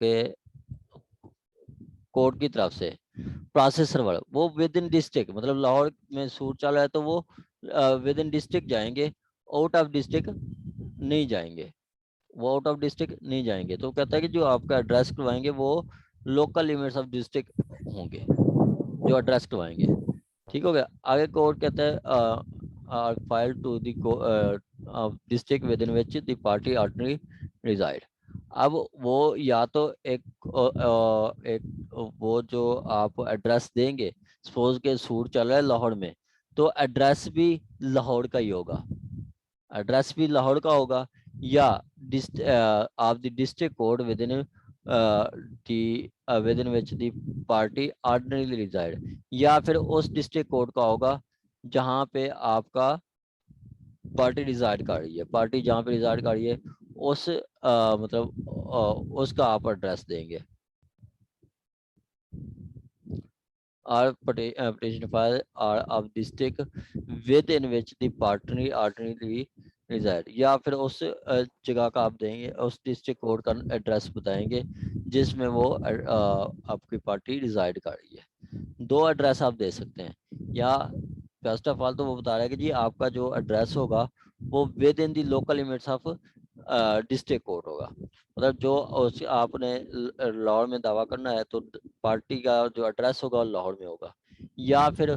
आपके कोर्ट की तरफ से प्रोसेसर वाला, वो विद इन डिस्ट्रिक्ट, मतलब लाहौर में सूट चल रहा है तो वो विद इन डिस्ट्रिक्ट जाएंगे, आउट ऑफ डिस्ट्रिक्ट नहीं जाएंगे, वो आउट ऑफ डिस्ट्रिक्ट नहीं जाएंगे। तो कहता है कि जो आपका एड्रेस करवाएंगे वो लोकल लिमिट्स ऑफ डिस्ट्रिक्ट होंगे जो एड्रेस करवाएंगे। ठीक हो गया। आगे कोर्ट कहता है file to the district within which the party ordinary reside. अब वो या तो एक वो जो आप एड्रेस देंगे, सपोज के सूट चल रहा है लाहौर में, तो एड्रेस भी लाहौर का ही होगा, एड्रेस भी लाहौर का होगा, या आप the district court within within which the party ordinary reside, या फिर उस डिस्ट्रिक्ट कोड का होगा जहां पे आपका पार्टी रिजाइड कर रही है, पार्टी जहां पे रिजाइड कर रही है उस उसका आप एड्रेस देंगे। Or petition file or of district within which the party ordinarily reside, या फिर उस जगह का आप देंगे, उस डिस्ट्रिक्ट कोड का एड्रेस बताएंगे जिसमें वो आपकी पार्टी रिजाइड कर रही है। दो एड्रेस आप दे सकते हैं, या फर्स्ट ऑफ ऑल तो वो बता रहा है कि जी आपका जो एड्रेस होगा वो with in the local limits of district code होगा, मतलब जो आपने लाहौर में दावा करना है तो पार्टी का जो एड्रेस होगा वो लाहौर में होगा, या फिर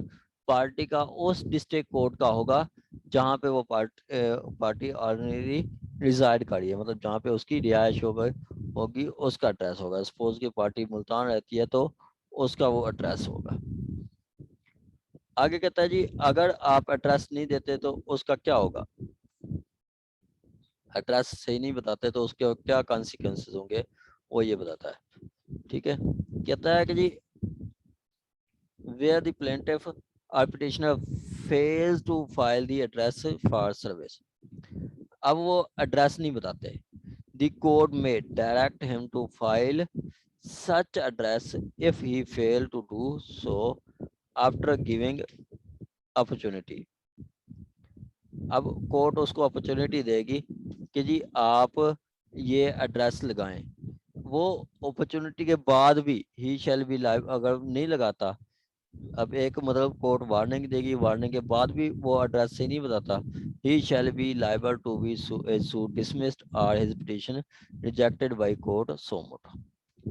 पार्टी का उस डिस्ट्रिक्ट कोड का होगा जहाँ पे वो पार्टी ऑर्डिनरी रिजाइड करी है, मतलब जहाँ पे उसकी रिहाइश होगी उसका एड्रेस होगा। सपोज की पार्टी मुल्तान रहती है तो उसका वो एड्रेस होगा। आगे कहता है जी अगर आप एड्रेस नहीं देते तो उसका क्या होगा, एड्रेस सही नहीं बताते तो उसके क्या कॉन्सिक्वेंसेस होंगे वो ये बताता है। ठीक है, कहता है कि जी where the plaintiff or petitioner fails to file the address for service, अब वो एड्रेस नहीं बताते, the court may direct him to file such address if he fail to do so after giving opportunity। अब court उसको opportunity देगी कि जी आप ये एड्रेस लगाएं, वो अपॉर्चुनिटी के बाद भी ही शैल बी लाइव अगर नहीं लगाता, अब एक मतलब कोर्ट वार्निंग देगी, वार्निंग के बाद भी वो एड्रेस से नहीं बताता, he shall be liable to be suit dismissed और his petition rejected by court suo motu.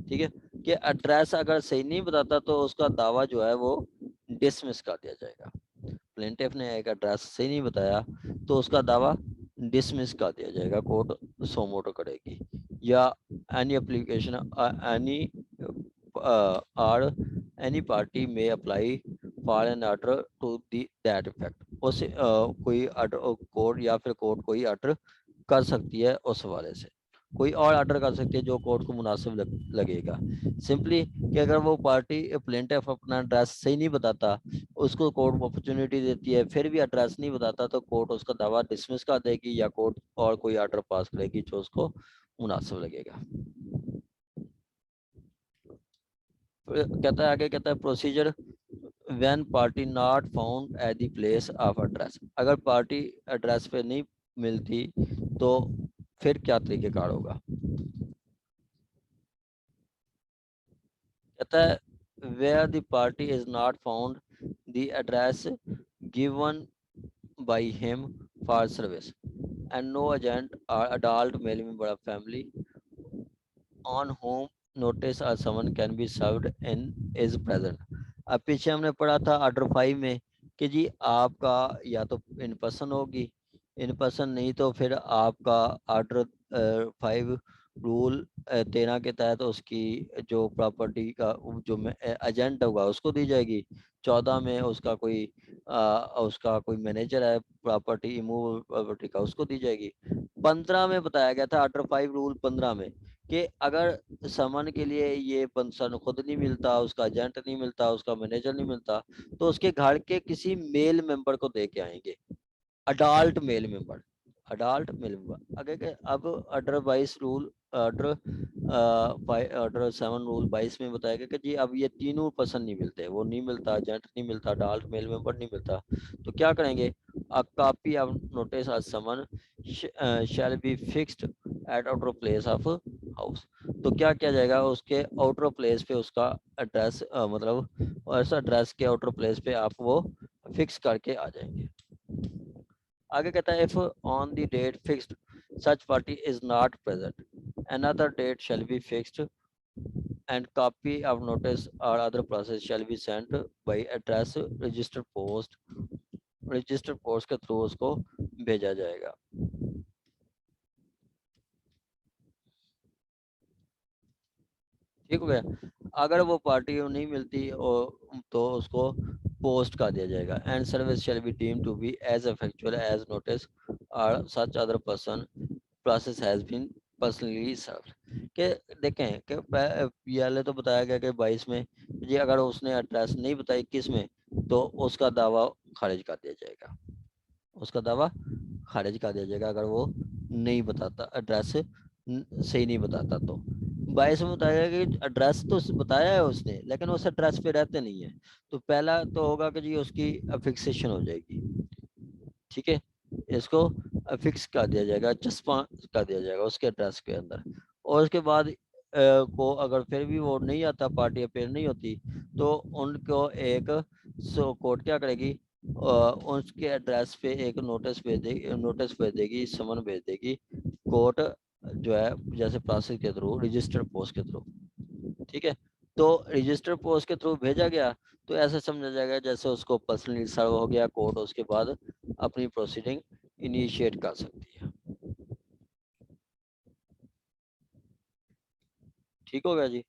ठीक है, कि एड्रेस अगर सही नहीं बताता तो उसका दावा जो है वो डिसमिस कर दिया जाएगा। प्लेंटिफ ने एक एड्रेस सही नहीं बताया तो उसका दावा डिसमिस कर दिया जाएगा, कोर्ट सो मोटो करेगी, या any application any or any party में apply for an order to that effect, उस कोई कोर्ट या फिर कोर्ट कोई ऑर्डर कर सकती है, उस हवाले से कोई और ऑर्डर कर सकती है जो कोर्ट को मुनासिब लगेगा। सिंपली कि अगर वो पार्टी प्लेंटिफ अपना एड्रेस सही नहीं बताता, उसको कोर्ट अपॉर्चुनिटी देती है फिर भी एड्रेस नहीं बताता तो कोर्ट उसका दावा डिसमिस कर देगी या कोर्ट और कोई ऑर्डर पास करेगी जो उसको मुनासिब लगेगा। कहता है आगे, कहता है procedure when party not found at the place of address, अगर पार्टी एड्रेस पे नहीं मिलती तो फिर क्या तरीकेकार होगा। कहता है where the party is not found the address given by him for service and no agent or adult male member of family on whom notice or summon can be served in is present। अब पीछे हमने पढ़ा था order 5 में कि जी आपका या तो इन पर्सन होगी, इन पर्सन नहीं तो फिर आपका ऑर्डर 5 रूल 13 के तहत उसकी जो प्रॉपर्टी का जो एजेंट होगा उसको दी जाएगी, 14 में उसका कोई मैनेजर है प्रॉपर्टी इमूव प्रॉपर्टी का उसको दी जाएगी। 15 में बताया गया था ऑर्डर 5 रूल 15 में कि अगर समन के लिए ये पर्सन खुद नहीं मिलता, उसका एजेंट नहीं मिलता, उसका मैनेजर नहीं मिलता तो उसके घर के किसी मेल मेंबर को दे के आएंगे, adult male member, adult male member. आगे के अब ऑर्डर 22 रूल ऑर्डर 7 रूल 22 में बताया गया कि जी अब ये तीनों पर्सन नहीं मिलते, वो नहीं मिलता, एजेंट नहीं मिलता, अडल्ट मेल मेंबर नहीं मिलता, तो क्या करेंगे, a copy of notice of summon shall be fixed at outer place of house। तो क्या किया जाएगा, उसके आउटर प्लेस पे उसका एड्रेस मतलब उस एड्रेस के आउटर प्लेस पे आप वो फिक्स करके आ जाएंगे। आगे कहता है if on the date fixed such party is not present another date shall be fixed and copy of notice or other process shall be sent by address register post के through उसको भेजा जाएगा। ठीक हो गया। अगर वो पार्टी नहीं मिलती और तो उसको पोस्ट कर दिया जाएगा। And service shall be deemed to be as effectual as notice और such other person process has been personally served. के देखें कि पहले तो बताया गया कि 22 में जी अगर उसने एड्रेस नहीं बताई 21 में तो उसका दावा खारिज कर दिया जाएगा, उसका दावा खारिज कर दिया जाएगा अगर वो नहीं बताता, एड्रेस सही नहीं बताता। तो 22 में बताया कि एड्रेस तो बताया है उसने लेकिन उस एड्रेस पे रहते नहीं है, तो पहला तो होगा कि जी उसकी फिक्सेशन हो जाएगी। ठीक है, इसको फिक्स कर दिया जाएगा, चस्पा कर दिया जाएगा उसके एड्रेस के अंदर। और उसके बाद को अगर फिर भी वो नहीं आता, पार्टी अपेयर नहीं होती, तो उनको एक सो कोर्ट क्या करेगी, उसके एड्रेस पे एक नोटिस भेज देगी, समन भेज देगी कोर्ट जो है, जैसे प्रोसेस के थ्रू, रजिस्टर पोस्ट के थ्रू। ठीक है, तो रजिस्टर पोस्ट के थ्रू भेजा गया तो ऐसा समझा जाएगा जैसे उसको पर्सनली सर्व हो गया, कोर्ट उसके बाद अपनी प्रोसीडिंग इनिशिएट कर सकती है। ठीक हो गया जी।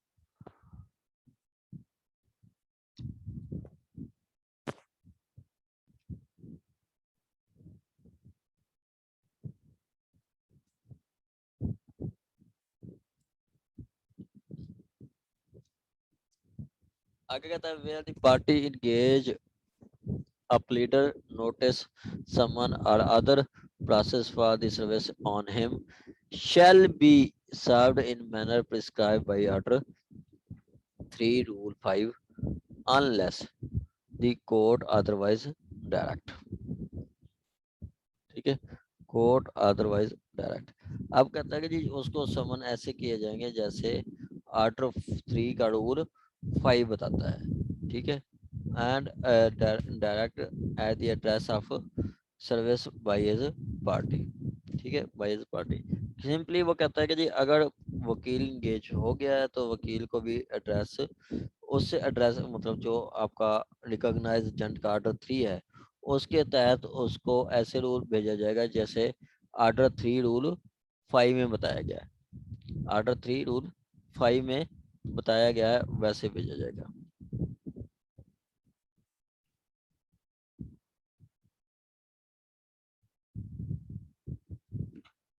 आगे कहता है where the party engage a pleader notice someone or other process for the service on him shall be served in manner prescribed by order 3 rule 5 unless the court otherwise direct। ठीक है, कोर्ट अदरवाइज डायरेक्ट। अब कहता है कि जी उसको समन ऐसे किए जाएंगे जैसे आर्टर 3 का रूल 5 बताता है। ठीक है, and direct at the address of service by as party. ठीक है, बाय एज पार्टी। सिंपली वो कहता है कि जी अगर वकील इंगेज हो गया है तो वकील को भी एड्रेस, उससे एड्रेस मतलब जो आपका रिकॉग्नाइज एजेंट का आर्डर 3 है उसके तहत उसको ऐसे रूल भेजा जाएगा जैसे आर्डर 3 रूल 5 में बताया गया है। आर्डर 3 रूल 5 में बताया गया है वैसे भेजा जाएगा।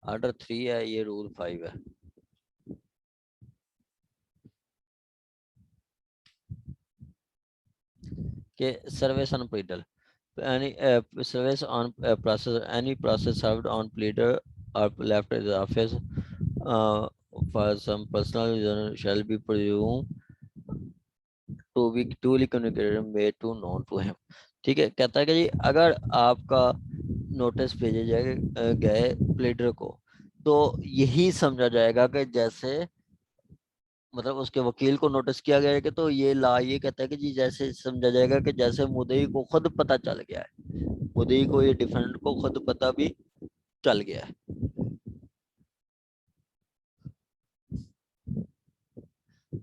आर्डर 3 है, ये रूल 5 है। कि service on pleader any service on process, any process served on pleader or left in the office for some personal reason shall be presumed to be duly communicated made to known to him। ठीक है, कहता है कि जी अगर आपका notice भेजे जाए गए प्लीडर को तो यही समझा जाएगा कि जैसे मतलब उसके वकील को नोटिस किया गया है, कि तो ये ला ये कहता है कि जी जैसे समझा जाएगा कि जैसे मुद्दई को खुद पता चल गया है, मुद्दई को, ये डिफेंडेंट को खुद पता भी चल गया है।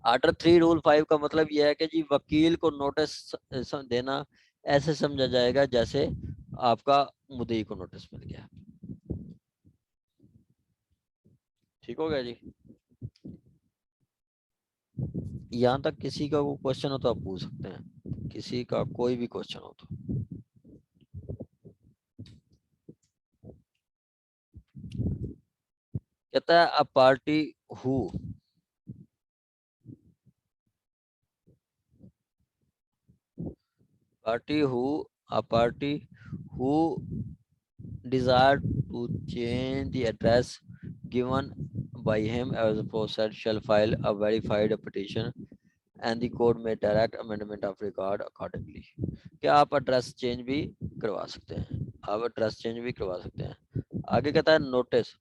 आर्डर 3 रूल 5 का मतलब यह है कि जी वकील को नोटिस देना ऐसे समझा जाएगा जैसे आपका मुद्दई को नोटिस मिल गया। ठीक हो गया जी। यहाँ तक किसी का कोई क्वेश्चन हो तो आप पूछ सकते हैं, किसी का कोई भी क्वेश्चन हो तो। कहता है a party who a party who desire to change the address given by him as aforesaid shall file a verified petition and the court may direct amendment of record accordingly। क्या आप address change भी करवा सकते हैं, आप address change भी करवा सकते हैं। आगे कहता है notice,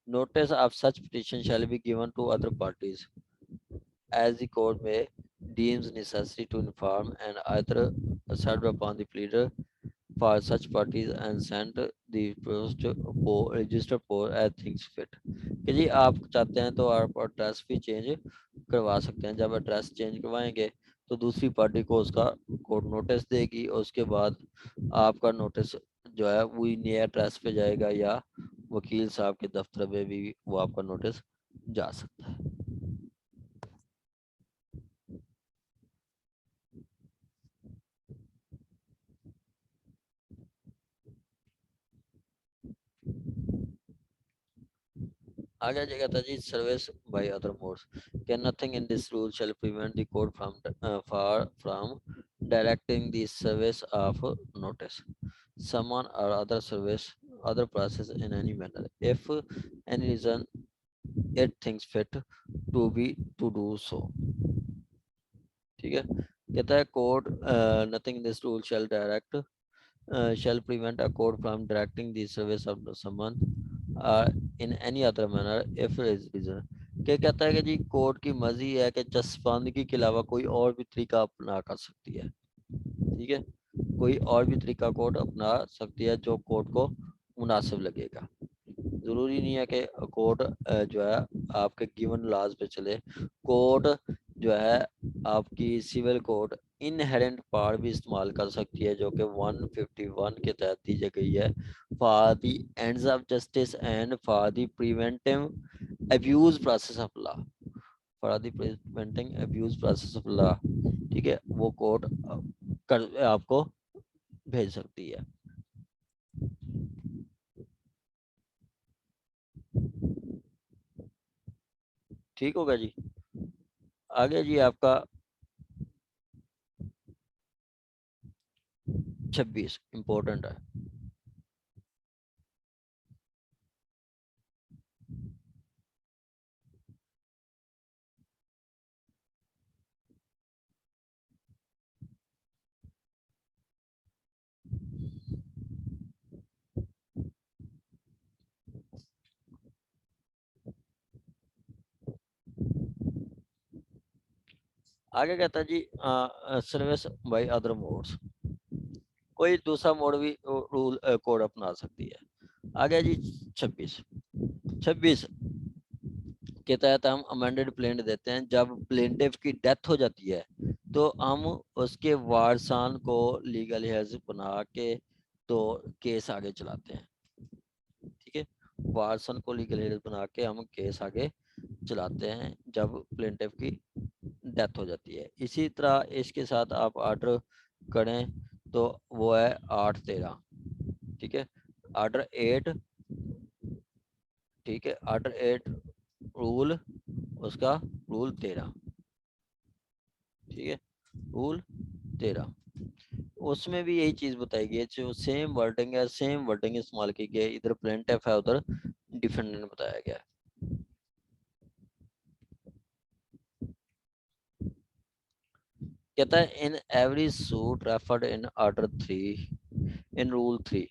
notice of such petition shall be given to other parties as the court may deems necessary to inform and either served upon the pleader for such parties and send the post register for as things fit। कि जी आप चाहते हैं तो आप address भी change करवा सकते हैं। जब एड्रेस चेंज करवाएंगे तो दूसरी पार्टी को उसका कोर्ट नोटिस देगी और उसके बाद आपका नोटिस जो है वही नए एड्रेस पे जाएगा या वकील साहब के दफ्तर में भी वो आपका नोटिस जा सकता है। आगे जगह था जी service by other modes can nothing in this rule shall prevent the court from directing the service of notice someone or other service other process in any manner if any reason it thinks fit to be to do so। ठीक है, कहता है court nothing in this rule shall direct shall prevent a court from directing the service of someone in any other manner if it is reason। क्या कहता है कि जी court की मर्जी है कि चस्पानगी के अलावा कोई और भी तरीका अपना कर सकती है। ठीक है, कोई और भी तरीका कोर्ट अपना सकती है जो कोर्ट को मुनासिब लगेगा। जरूरी नहीं है कि कोर्ट जो है आपके गिवन लॉज पे चले। कोर्ट जो है आपकी सिविल कोड इनहेरेंट पावर भी इस्तेमाल कर सकती है जो कि 151 के तहत दी गई है for the ends of justice and for the preventive abuse process of law, for the preventing abuse process of law. ठीक है, वो कोर्ट कर आपको भेज सकती है। ठीक होगा जी। आगे जी आपका 26 इंपॉर्टेंट है। आगे कहता है जी सर्विस बाय अदर मोड्स, कोई दूसरा मोड भी रूल कोड अपना सकती है। आगे जी 26 26 के तहत हम अमेंडेड प्लेंट देते हैं जब प्लेंटिफ की डेथ हो जाती है तो हम उसके वारसान को लीगल हेज बना के तो केस आगे चलाते हैं। ठीक है, वारसन को लीगल हेज बना के हम केस आगे चलाते हैं जब प्लेंटिफ की डेथ हो जाती है। इसी तरह इसके साथ आप ऑर्डर करें तो वो है 8-13। ठीक है, ऑर्डर 8। ठीक है, ऑर्डर 8 रूल उसका रूल 13। ठीक है, रूल 13 उसमें भी यही चीज बताई गई है, जो सेम वर्डिंग है सेम वर्डिंग इस्तेमाल की गई है। इधर प्लेंटिफ है उधर डिफेंडेंट बताया गया है। कहता है इन every suit referred in order 3 in rule 3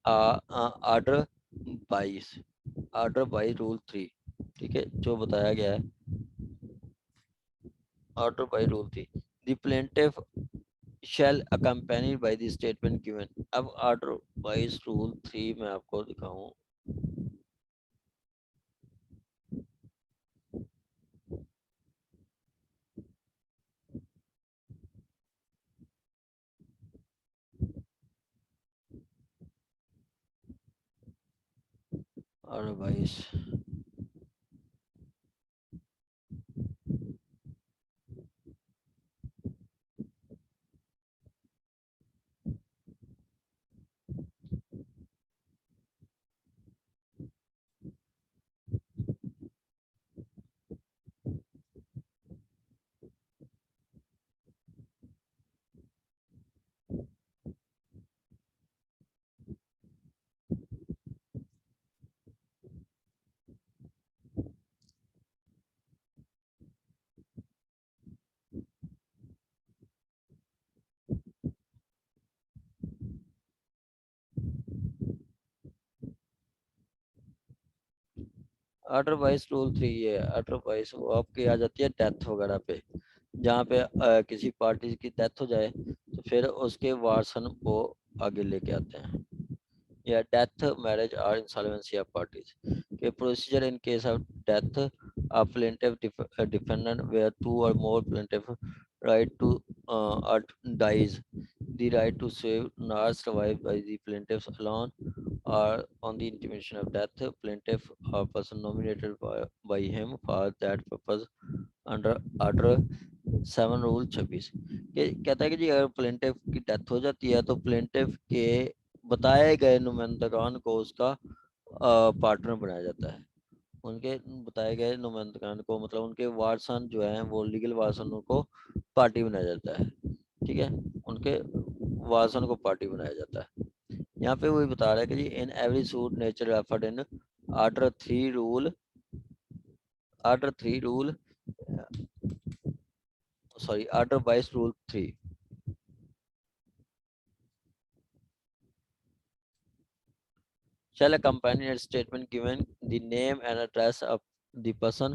order 22 order by rule 3। ठीक है, जो बताया गया है order by rule 3 the plaintiff shall accompanied by the statement given। अब ऑर्डर वाइज रूल 3 में आपको दिखाऊं। ऑर्डर वाइज अदरवाइज रूल 3 ये अदरवाइज वो आपकी आ जाती है डेथ वगैरह पे, जहाँ पे किसी पार्टी की डेथ हो जाए तो फिर उसके वारसन वो आगे लेके आते हैं, या डेथ मैरिज और इंसॉल्वेंसी ऑफ पार्टीज के procedure in case of death of plaintiff defendant where two or more plaintiff right to or dies, the right to sue not survived by the plaintiffs alone or on the intimation of death plaintiff or person nominated by him for that purpose under order 7 rule 26 ये कहता है कि जी अगर plaintiff की death हो जाती है तो प्लेंटिफ के बताए गए नुमाइंदगान को उसका पार्टनर बनाया जाता है, उनके बताए गए नुमाइंदगान को मतलब उनके वारसन जो है वो लीगल वारसन को पार्टी बनाया जाता है, ठीक है, उनके वारसन को पार्टी बनाया जाता है। यहाँ पे वही बता रहा है कि जी in every suit nature effort in order 3 rule sorry order 22 rule 3 shall accompany a statement giving the name and address of the person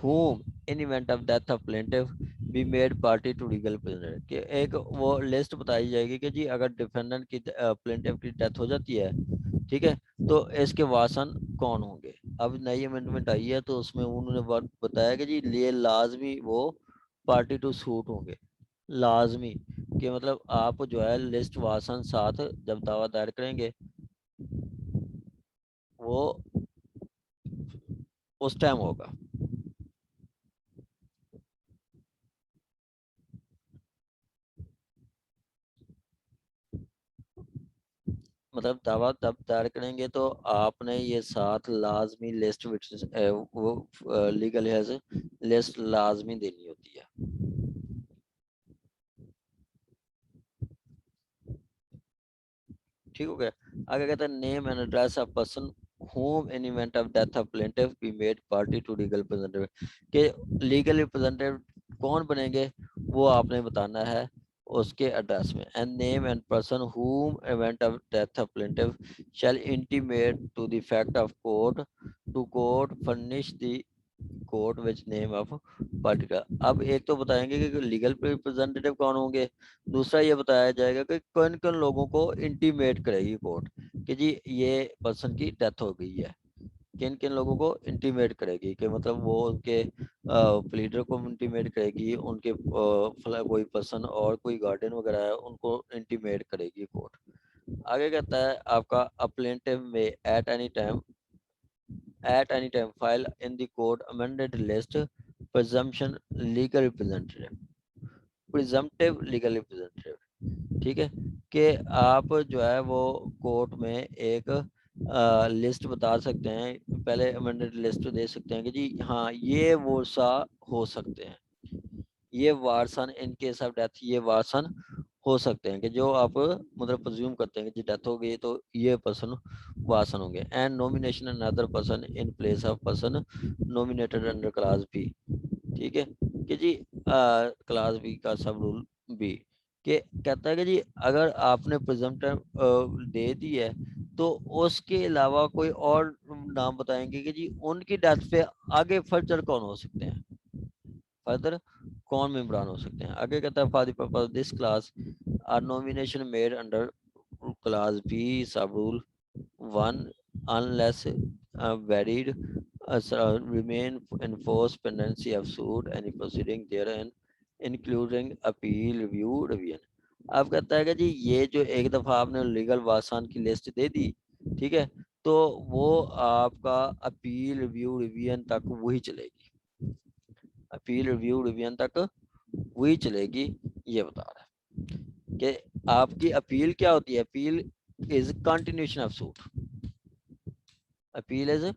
whom in event of death of plaintiff be made party to legal prisoner कि एक वो list बताई जाएगी कि जी अगर defendant की plaintiff की death हो जाती है, ठीक है, तो इसके वासन कौन होंगे। अब नई अमेंडमेंट आई है तो उसमें उन्होंने बताया कि जी ये लाजमी वो पार्टी टू सूट होंगे, लाजमी कि मतलब आप जो है लिस्ट वासन साथ जब दावा दायर करेंगे वो उस टाइम होगा। मतलब दावा तब दायर करेंगे तो आपने ये साथ लाजमी लिस्ट वो लीगल हैज लिस्ट लाजमी देनी होती है। ठीक हो गया। आगे कहते हैं name and address of person whom in event of death of plaintiff be made party to legal representative के लीगल रिप्रेजेंटेटिव कौन बनेंगे वो आपने बताना है उसके एड्रेस में, and name and person whom event of death of plaintiff shall intimate to the fact of court to court furnish the court which name of particular. अब एक तो बताएंगे कि लीगल रिप्रेजेंटेटिव कौन होंगे, दूसरा ये बताया जाएगा कि कौन कौन लोगों को इंटीमेट करेगी कोर्ट कि जी ये पर्सन की डेथ हो गई है, किन किन लोगों को इंटीमेट करेगी कि मतलब वो उनके प्लीडर को इंटीमेट करेगी, उनके कोई पर्सन और कोई गार्डियन वगैरह है उनको इंटीमेट करेगी कोर्ट। आगे कहता है आपका अ प्लेंटिफ में at any time file in the court amended list presumption legal representative presumptive legal representative, ठीक है, कि आप जो है वो कोर्ट में एक लिस्ट बता सकते हैं, पहले अमेंडेड लिस्ट दे सकते हैं कि जी हाँ ये वो सा हो सकते हैं, ये वारसन इन केस ऑफ डेथ ये वारसन हो सकते हैं कि जो आप मतलब प्रिज्यूम करते हैं कि डेथ हो गई तो ये पर्सन वारसन होंगे, and nomination another person in place of person nominated under class B, ठीक है, कि जी क्लास बी का सब रूल बी के कहता है कि जी अगर आपने प्रिजम्पटिव दे दी है तो उसके अलावा कोई और नाम बताएंगे कि जी उनकी डेथ पे आगे फर्दर कौन हो सकते हैं, फर्दर कौन मेंबरान हो सकते हैं। आगे कहता है for the purpose this class are nomination made under class B sub rule 1 unless varied remain in force pendency of suit any proceeding therein including appeal review revision। अब कहता है कि जी ये जो एक दफा आपने लीगल वासान की लिस्ट दे दी, ठीक है, तो वो आपका अपील रिव्यू रिवीजन तक वही चलेगी, अपील रिव्यू रिवीजन तक वही चलेगी। ये बता रहा है कि आपकी अपील क्या होती है, appeal is continuation of suit, appeal is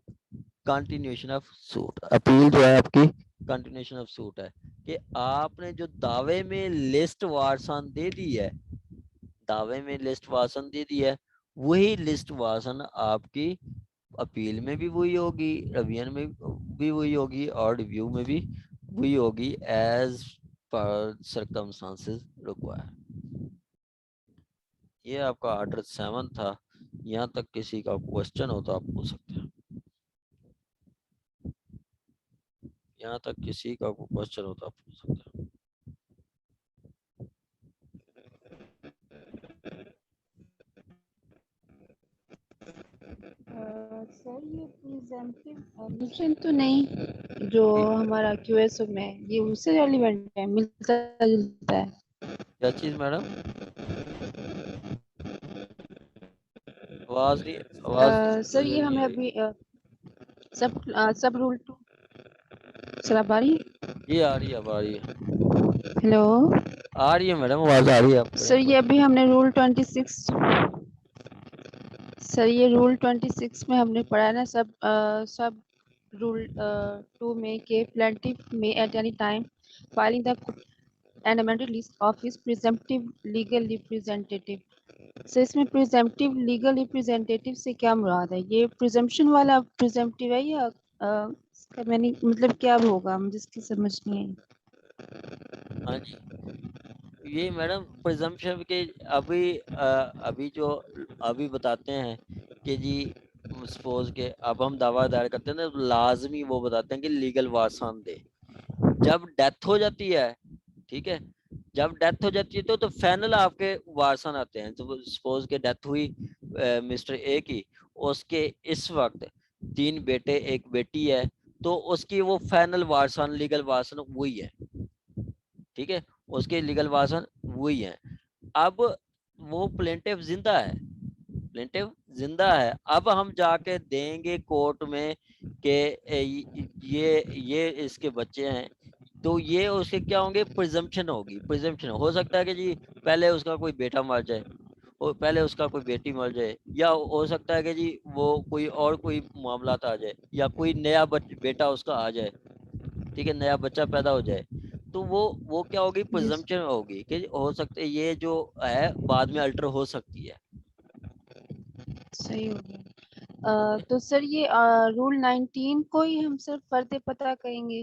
continuation of suit, appeal जो है आपकी कंटिन्यूशन ऑफ सूट है कि आपने जो दावे में लिस्ट वारसान दे दी है, दावे में लिस्ट वारसान दे दी है वही लिस्ट वारसान आपकी अपील में भी वही होगी, रिवीजन में भी वही होगी और रिव्यू में भी वही होगी एज पर सर्कमस्टांसेस रिक्वायर। ये आपका ऑर्डर 7 था। यहाँ तक किसी का क्वेश्चन हो तो आप पूछ सकते हैं। यहाँ तक किसी का कोई क्वेश्चन हो तो आप पूछ सकते हैं। सर ये प्रिजेंटिव मिशन तो नहीं जो हमारा क्यूएसओ में है, ये उससे रेलिवेंट है, मिलता जुलता है। क्या चीज मैडम? आवाज नहीं, आवाज सर ये क्लियर नहीं हमें आ रही। अभी सब रूल 2 सर आप आ रही है? ये आ रही है, अब आ रही है, हेलो आ रही है मैडम, आवाज आ रही है, आप करें सर, ये अभी हमने रूल 26 सर ये रूल 26 में हमने पढ़ा है ना, सब रूल 2 में के प्लेंटिफ में at any time filing the end amended list of his presumptive legal representative. Sir इसमें प्रिजम्पटिव लीगल रिप्रेजेंटेटिव से क्या मुराद है? ये प्रिजम्पशन वाला प्रिजम्पटिव है या इसका मैंने मतलब क्या होगा, मुझे इसकी समझ नहीं आई। हाँ जी, ये मैडम प्रिजम्पशन के अभी जो अभी बताते हैं कि जी सपोज के अब हम दावा दायर करते हैं ना, तो लाजमी वो बताते हैं कि लीगल वारसान दे। जब डेथ हो जाती है, ठीक है, जब डेथ हो जाती है तो फाइनल आपके वारसान आते हैं। तो सपोज के डेथ हुई मिस्टर ए की, उसके इस वक्त 3 बेटे 1 बेटी है, तो उसकी वो फाइनल वारसान, लीगल वारसान वही है, ठीक है, उसके लीगल वारसान वही है। अब वो प्लेंटिफ जिंदा है, प्लेंटिफ जिंदा है, अब हम जाके देंगे कोर्ट में कि ये इसके बच्चे हैं, तो ये उसके क्या होंगे, प्रिजम्पशन होगी। प्रिजम्पशन हो सकता है कि जी पहले उसका कोई बेटा मर जाए, और पहले उसका कोई बेटी मर जाए, या हो सकता है कि जी वो कोई मामला आ जाए, या कोई नया बेटा उसका आ जाए, ठीक है, नया बच्चा पैदा हो जाए, तो वो क्या होगी, प्रिजम्पशन होगी कि हो सकते ये जो है बाद में अल्टर हो सकती है। सही हो गया। तो सर ये रूल 19 को ही हम सर फर्द पता कहेंगे।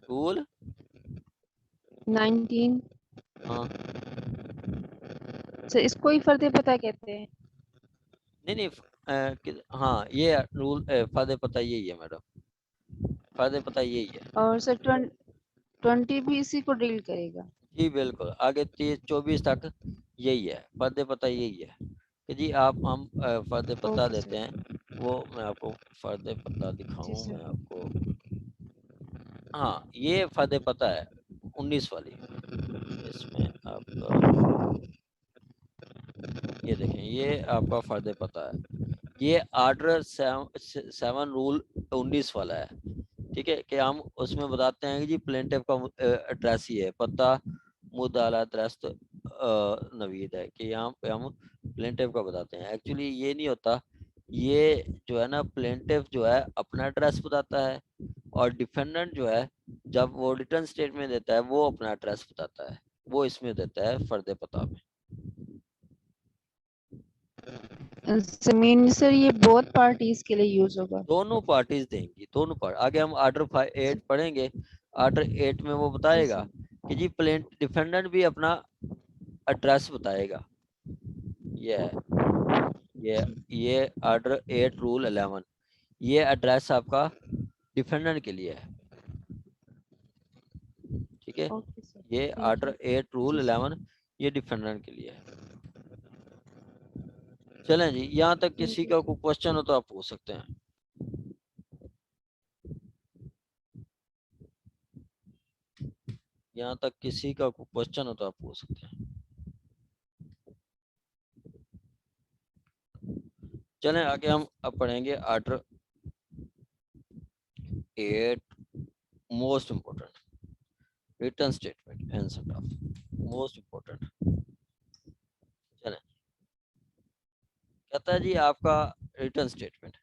रूल 19 हाँ, सर इसको ही फर्द पता कहते हैं। नहीं हाँ, ये रूल फायदे पता यही है मैडम, फायदे पता यही है। और सर 20 भी इसी को डील करेगा। जी बिल्कुल, आगे 30-24 तक यही है, फायदे पता यही है कि जी हम फायदे पता ओके देते सर। हैं। वो मैं आपको फायदे पता जी दिखाऊं, मैं सर। आपको, हाँ ये फायदे पता है 19 वाली, इसमें आपका ये देखें, ये आपका फायदे पता है, ये आर्डर 7 रूल 19 वाला है, ठीक है, कि हम उसमें बताते हैं कि जी प्लेंटिफ का एड्रेस ही है, पता मुद्दा दरस्त नवीद है, कि यहाँ पे हम प्लेंटिफ का बताते हैं। एक्चुअली ये नहीं होता, ये जो है ना, प्लेंटिफ जो है अपना एड्रेस बताता है, और डिफेंडेंट जो है जब वो रिटर्न स्टेटमेंट देता है वो अपना एड्रेस बताता है, वो इसमें देता है फर्द पता में। जमीन सर ये बहुत पार्टीज के लिए यूज होगा। दोनों पार्टीज देंगी, दोनों पार्ट, आगे हम आर्डर 8 पढ़ेंगे। आर्डर 8 में वो जी बताएगा सर। कि जी प्लेंट डिफेंडेंट भी अपना एड्रेस बताएगा। ये है, ये आर्डर 8 रूल 11, ये एड्रेस आपका डिफेंडेंट के लिए है, ठीक है, ओके सर, ये thank order you. 8 G rule sir. 11 ये डिफेंडेंट के लिए है। चलें जी, यहाँ तक थैंक किसी यू का सर। कोई क्वेश्चन हो तो आप पूछ सकते हैं। यहाँ तक किसी का कोई क्वेश्चन हो तो आप पूछ सकते हैं। चलें आगे हम अब पढ़ेंगे order 8, most important, return statement and set of, most important. चलें, कहता है जी आपका रिटर्न स्टेटमेंट,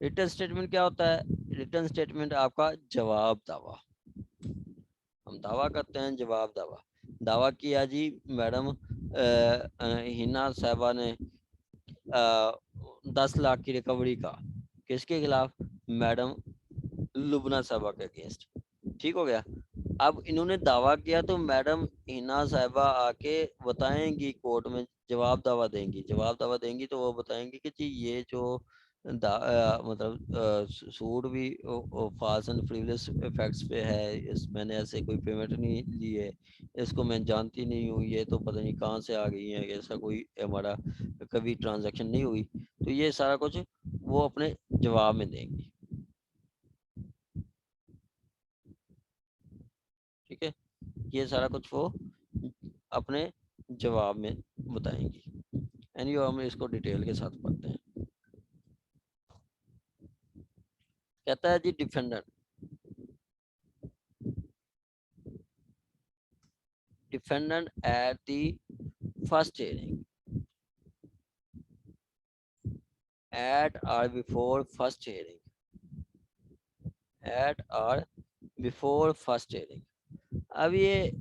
रिटर्न स्टेटमेंट क्या होता है, रिटर्न स्टेटमेंट आपका जवाब दावा, हम दावा करते हैं जवाब दावा, दावा किया जी मैडम हिना साहबा ने 10 लाख की रिकवरी का, किसके खिलाफ, मैडम लुबना साहबा के अगेंस्ट, ठीक हो गया। अब इन्होंने दावा किया तो मैडम हिना साहबा आके बताएंगी कोर्ट में, जवाब दावा देंगी, जवाब दावा देंगी तो वो बताएंगी कि जी ये जो मतलब सूट भी फॉल्स एंड फ्रिवलेस इफेक्ट्स पे है, इस मैंने ऐसे कोई पेमेंट नहीं ली है, इसको मैं जानती नहीं हूँ, ये तो पता नहीं कहाँ से आ गई है, ऐसा कोई हमारा कभी ट्रांजैक्शन नहीं हुई, तो ये सारा कुछ वो अपने जवाब में देंगी। ठीक है, ये सारा कुछ वो अपने जवाब में बताएंगी। एंड हम इसको डिटेल के साथ पढ़ते हैं। कहता है जी defendant at the first hearing, at or before first hearing, at or before first hearing। अब ये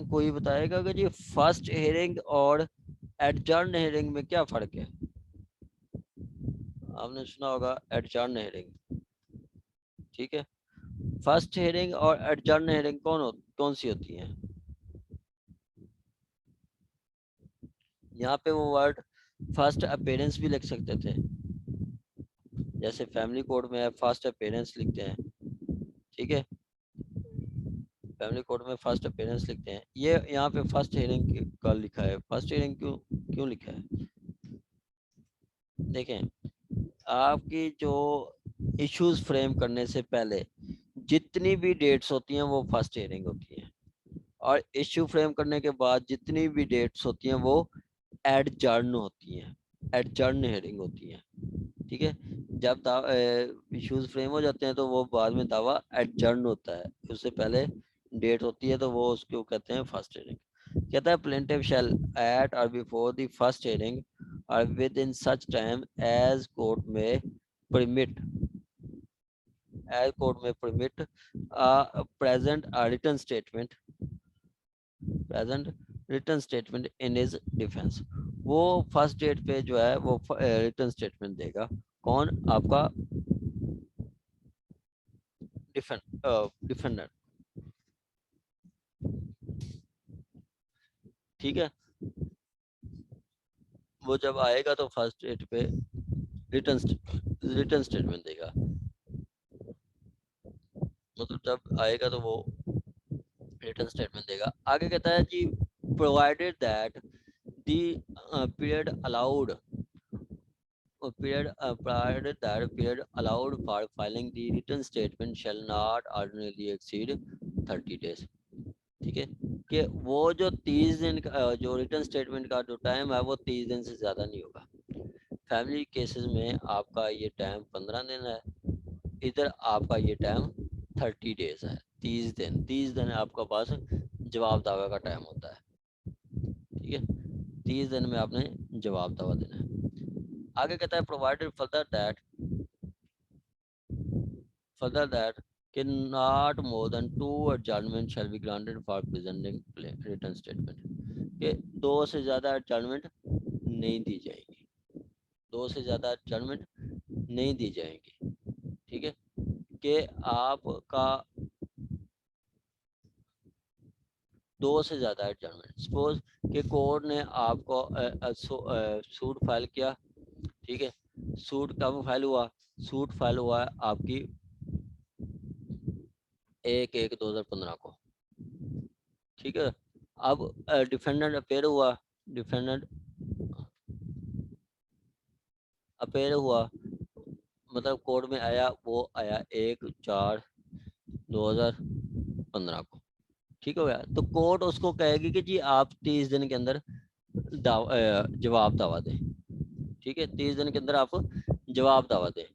कोई बताएगा कि जी फर्स्ट हेयरिंग और एडजर्न हेयरिंग में क्या फर्क है। आपने सुना होगा एडजर्न हेयरिंग, ठीक है। फर्स्ट हेयरिंग और एडजर्न हेयरिंग कौन सी होती है। यहाँ पे वो वर्ड फर्स्ट अपीयरेंस भी लिख सकते थे, जैसे फैमिली कोड में फर्स्ट अपीयरेंस लिखते हैं, ठीक है, फैमिली कोड में फर्स्ट अपीयरेंस लिखते हैं, ये यहाँ पे फर्स्ट हियरिंग का लिखा है। फर्स्ट हियरिंग क्यों लिखा है, देखें, आपकी जो इश्यूज फ्रेम करने से पहले जितनी भी डेट्स होती हैं वो फर्स्ट हियरिंग होती हैं, और इश्यू फ्रेम करने के बाद जितनी भी डेट्स होती हैं वो एडजर्न होती हैं, एडजर्न हियरिंग होती हैं। ठीक है, जब इश्यूज फ्रेम हो जाते हैं तो वो बाद में दावा एडजर्न होता है, उससे पहले डेट होती है तो वो उसको कहते हैं फर्स्ट हियरिंग। कहता है plaintiff shall at or before the first hearing or within such time as court may permit, as court may permit present written statement, present written statement in his defence. वो first date पे जो है वो written statement देगा, कौन, आपका defendant, ठीक है। वो जब आएगा तो फर्स्ट डेट पे रिटर्न स्टेटमेंट देगा, मतलब जब आएगा तो वो रिटर्न स्टेटमेंट देगा। आगे कहता है कि provided that the period allowed period allowed for filing the written statement shall not ordinarily exceed 30 days। ठीक है, कि वो जो 30 दिन का जो रिटर्न स्टेटमेंट का जो टाइम है वो 30 दिन से ज़्यादा नहीं होगा। फैमिली केसेस में आपका ये टाइम 15 दिन है, इधर आपका ये टाइम 30 डेज है, 30 दिन आपका पास जवाब दावा का टाइम होता है। ठीक है, 30 दिन में आपने जवाब दावा देना है। आगे कहता है provided further that not more than 2 adjournment shall be granted for presenting written statement, कि 2 से ज़्यादा adjournment नहीं दी जाएगी, 2 से ज़्यादा adjournment नहीं दी जाएगी। ठीक है, कि आपका 2 से ज़्यादा एडजर्नमेंट, सपोज कि कोर्ट ने आपको सूट फाइल किया, ठीक है, सूट कब फाइल हुआ, सूट फाइल हुआ आपकी 1/1/2015 को, ठीक है। अब डिफेंडेंट अपेयर हुआ, डिफेंडेंट अपेयर हुआ मतलब कोर्ट में आया, वो आया 1/4/2015 को, ठीक हो गया। तो कोर्ट उसको कहेगी कि जी आप 30 दिन के अंदर जवाब दावा दें, ठीक है, 30 दिन के अंदर आप जवाब दावा दें।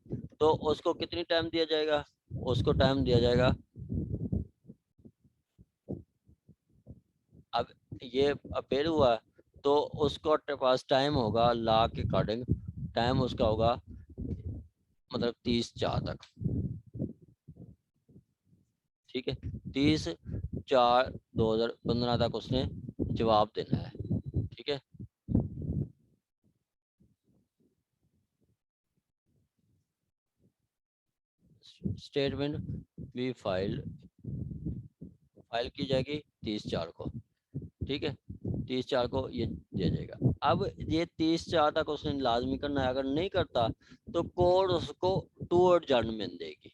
तो उसको कितनी टाइम दिया जाएगा, उसको टाइम दिया जाएगा, अब ये अपेयर हुआ तो उसको पास टाइम होगा, लॉ के अकॉर्डिंग टाइम उसका होगा मतलब 30/4 तक, ठीक है, 30/4/2015 तक उसने जवाब देना है। ठीक है, स्टेटमेंट भी फाइल की जाएगी 30/4 को, ठीक है, 30/4 को ये दिया जाएगा। अब ये 30/4 तक उसने लाजमी करना है, अगर नहीं करता तो कोर्ट उसको 2 एडजर्नमेंट देगी।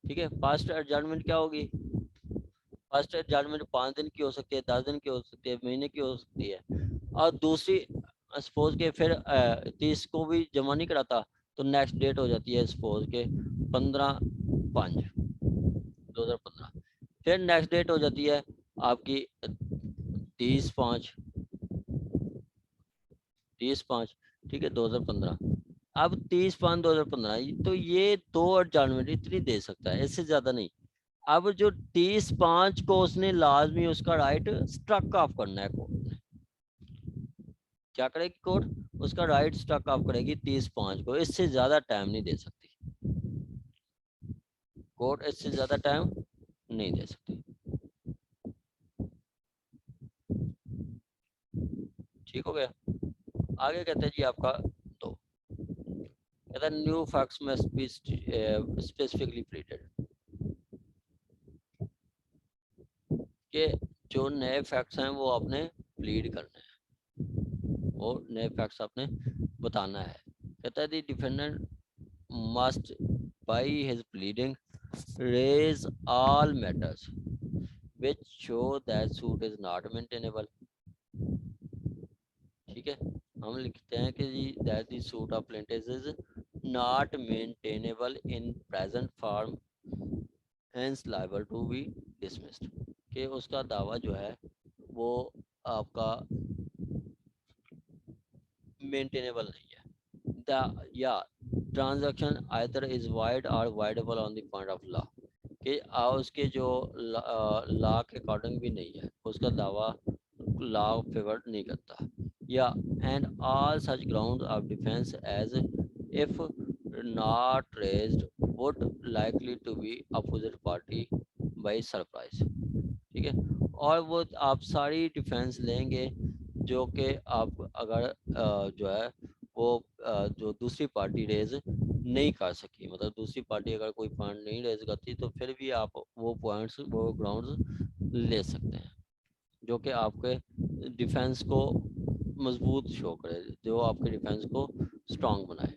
ठीक है, फर्स्ट एडजर्नमेंट क्या होगी? फर्स्ट एडजर्नमेंट 5 दिन की हो सकती है, 10 दिन की हो सकती है, महीने की हो सकती है। और दूसरी सपोज के फिर 30 को भी जमा नहीं कराता तो नेक्स्ट डेट हो जाती है सपोज के 15/5/2015। फिर नेक्स्ट डेट हो जाती है आपकी 30/5, 30/5, ठीक है, 2015। अब 30/5/2015, तो ये 2 एडजर्नमेंट इतनी दे सकता है, इससे ज्यादा नहीं। अब जो 30/5 को उसने लाजमी उसका राइट स्ट्रक ऑफ करना है, कोर्ट ने क्या करेगी? कोर्ट उसका राइट स्ट्रक ऑफ करेगी 30/5 को, इससे ज्यादा टाइम नहीं दे सकती कोर्ट, इससे ज्यादा टाइम नहीं दे सकती। ठीक हो गया? आगे कहते हैं जी आपका दो, कहता है new facts must be specifically pleaded, कि जो नए फैक्ट्स हैं वो आपने प्लीड करने हैं, वो नए फैक्ट्स आपने बताना है। कहता है the defendant must by his pleading raise all matters which show that suit is not maintainable। ठीक है, हम लिखते हैं कि जी that the suit of plaintiff is not maintainable in present form hence liable to be dismissed, कि उसका दावा जो है वो आपका मेंटेनेबल नहीं है। द या ट्रांजैक्शन आइदर इज वाइड और voidable on the point of law, कि उसके जो लॉ के अकॉर्डिंग भी नहीं है, उसका दावा लॉ फेवर नहीं करता। या and all such ground of defence as if not raised would likely to be opposite party by surprise. ठीक है, और वो आप सारी डिफेंस लेंगे जो कि आप अगर जो है वो जो दूसरी पार्टी रेज नहीं कर सकी, मतलब दूसरी पार्टी अगर कोई पॉइंट नहीं रेज करती तो फिर भी आप वो पॉइंट्स, वो ग्राउंड्स ले सकते हैं जो कि आपके डिफेंस को मजबूत शो करे, जो आपके डिफेंस को स्ट्रांग बनाए।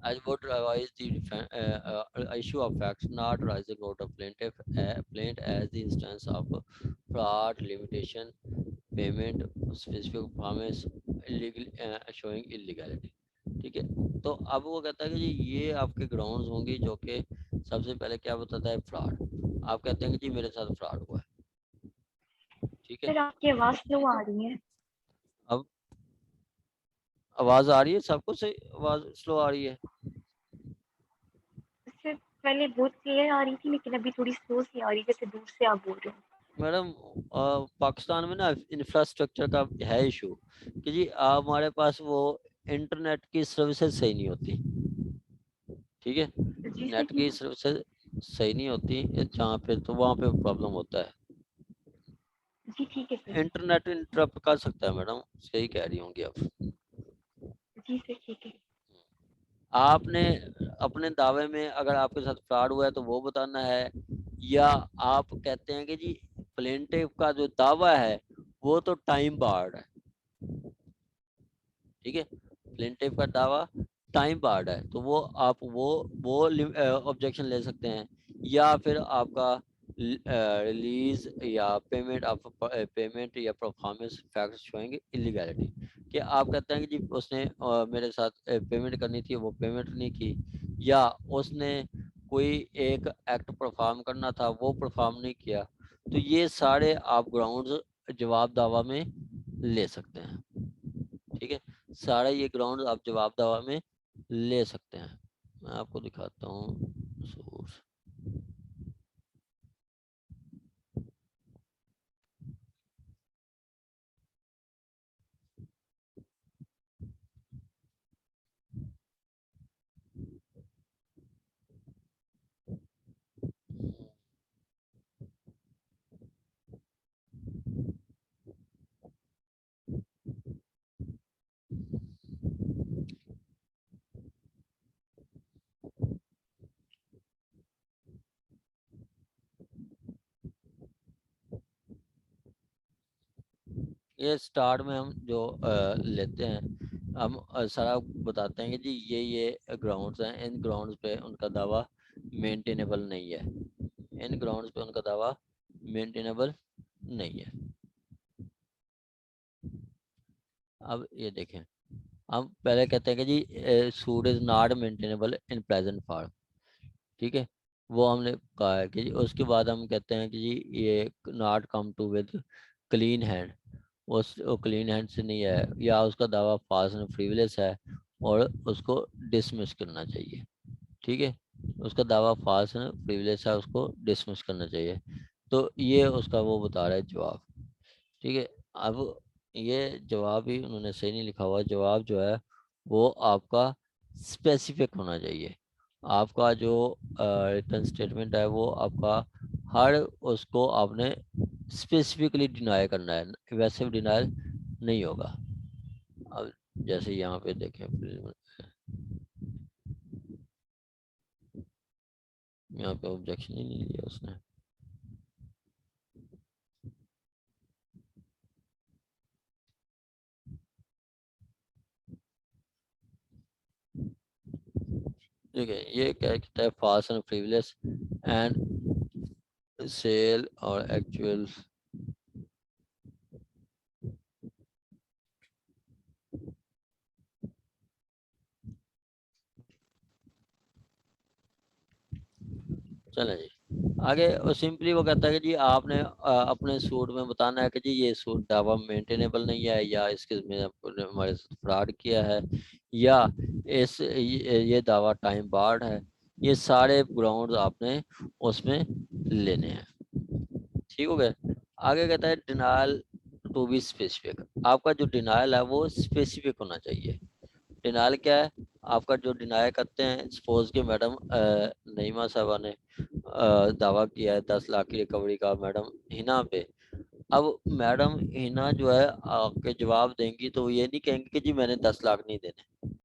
As would revise the issue of facts not arising out of plaint as the instance of fraud, limitation, payment, specific promise, illegal showing illegality। ठीक है, तो अब वो कहता है कि जी ये आपके ग्राउंड्स होंगे जो कि सबसे पहले क्या बताता है? फ्रॉड। आप कहते हैं कि जी मेरे साथ फ्रॉड हुआ है। ठीक है, फिर आपकी आवाज स्लो आ रही है। अब आवाज आ रही है सबको? सही आवाज स्लो आ रही है? इससे पहले बहुत क्लियर आ रही थी, लेकिन अभी थोड़ी स्लो सी आ रही है, जैसे दूर से आप बोल रहे हो। मैडम पाकिस्तान में ना इंफ्रास्ट्रक्चर का है इशू कि जी हमारे पास वो इंटरनेट की सर्विसेज सही नहीं होती। ठीक है, जी नेट सही की सर्विसेज सही नहीं होती जहाँ पे, तो वहाँ पे प्रॉब्लम होता है। जी ठीक है सर। इंटरनेट इंटरप्ट कर सकता है मैडम, सही कह रही होंगी आप। जी सर ठीक है। आपने अपने दावे में अगर आपके साथ फ्रॉड हुआ है तो वो बताना है, या आप कहते हैं कि जी प्लेंटिफ का जो दावा है वो तो टाइम बार्ड है। ठीक है, प्लेंटिफ का दावा टाइम बार्ड है तो वो आप वो ऑब्जेक्शन ले सकते हैं, या फिर आपका रिलीज या पेमेंट या परफॉर्मेंस फैक्ट्स शोएंगे इलीगैलिटी, कि आप कहते हैं कि जी उसने मेरे साथ पेमेंट करनी थी, वो पेमेंट नहीं की, या उसने कोई एक एक्ट परफॉर्म करना था वो परफॉर्म नहीं किया, तो ये सारे आप ग्राउंड्स जवाब दावा में ले सकते हैं। ठीक है, सारे ये ग्राउंड आप जवाब दावा में ले सकते हैं। मैं आपको दिखाता हूँ सोर्स। ये स्टार्ट में हम जो लेते हैं हम सारा बताते हैं कि जी ये ग्राउंड्स हैं, इन ग्राउंड्स पे उनका दावा मेंटेनेबल नहीं है, इन ग्राउंड्स पे उनका दावा मेंटेनेबल नहीं है। अब ये देखें, हम पहले कहते हैं कि जी suit is not maintainable in present form, ठीक है, वो हमने कहा है कि जी उसके बाद हम कहते हैं कि जी ये not come to with clean hand, उस क्लीन हैंड से नहीं है, या उसका दावा फॉल्स एंड फ्रीवियस है और उसको डिसमिस करना चाहिए, ठीक है, उसका दावा फॉल्स एंड फ्रीवियस है, उसको डिसमिस करना चाहिए। तो ये उसका वो बता रहा है जवाब, ठीक है। अब ये जवाब ही उन्होंने सही नहीं लिखा हुआ, जवाब जो है वो आपका स्पेसिफिक होना चाहिए, आपका जो रिटर्न स्टेटमेंट है वो आपका हर उसको आपने स्पेसिफिकली डिनाई करना है, वैसे भी डिनाइल नहीं होगा। अब जैसे यहाँ पे देखें, यहाँ पे ऑब्जेक्शन ही नहीं लिया उसने, ठीक है। ये क्या कहता है, फास्ट एंड फ्रीवियस एंड सेल और एक्चुअल, चले जी आगे। और सिंपली वो कहता है कि जी आपने अपने सूट में बताना है कि जी ये सूट दावा मेंटेनेबल नहीं है, या इसके में हमारे साथ फ्रॉड किया है, या ये दावा टाइम बार्ड है, ये सारे ग्राउंड आपने उसमें लेने हैं, ठीक हो गया। आगे कहता है डिनायल टू बी स्पेसिफिक, आपका जो डिनायल है वो स्पेसिफिक होना चाहिए। डिनायल क्या है, आपका जो डिनाई करते हैं, सपोज कि मैडम नईमा साहबा ने दावा किया है 10 लाख की रिकवरी का मैडम हिना पे। अब मैडम हिना जो है आपके जवाब देंगी तो ये नहीं कहेंगे कि जी मैंने 10 लाख नहीं देने,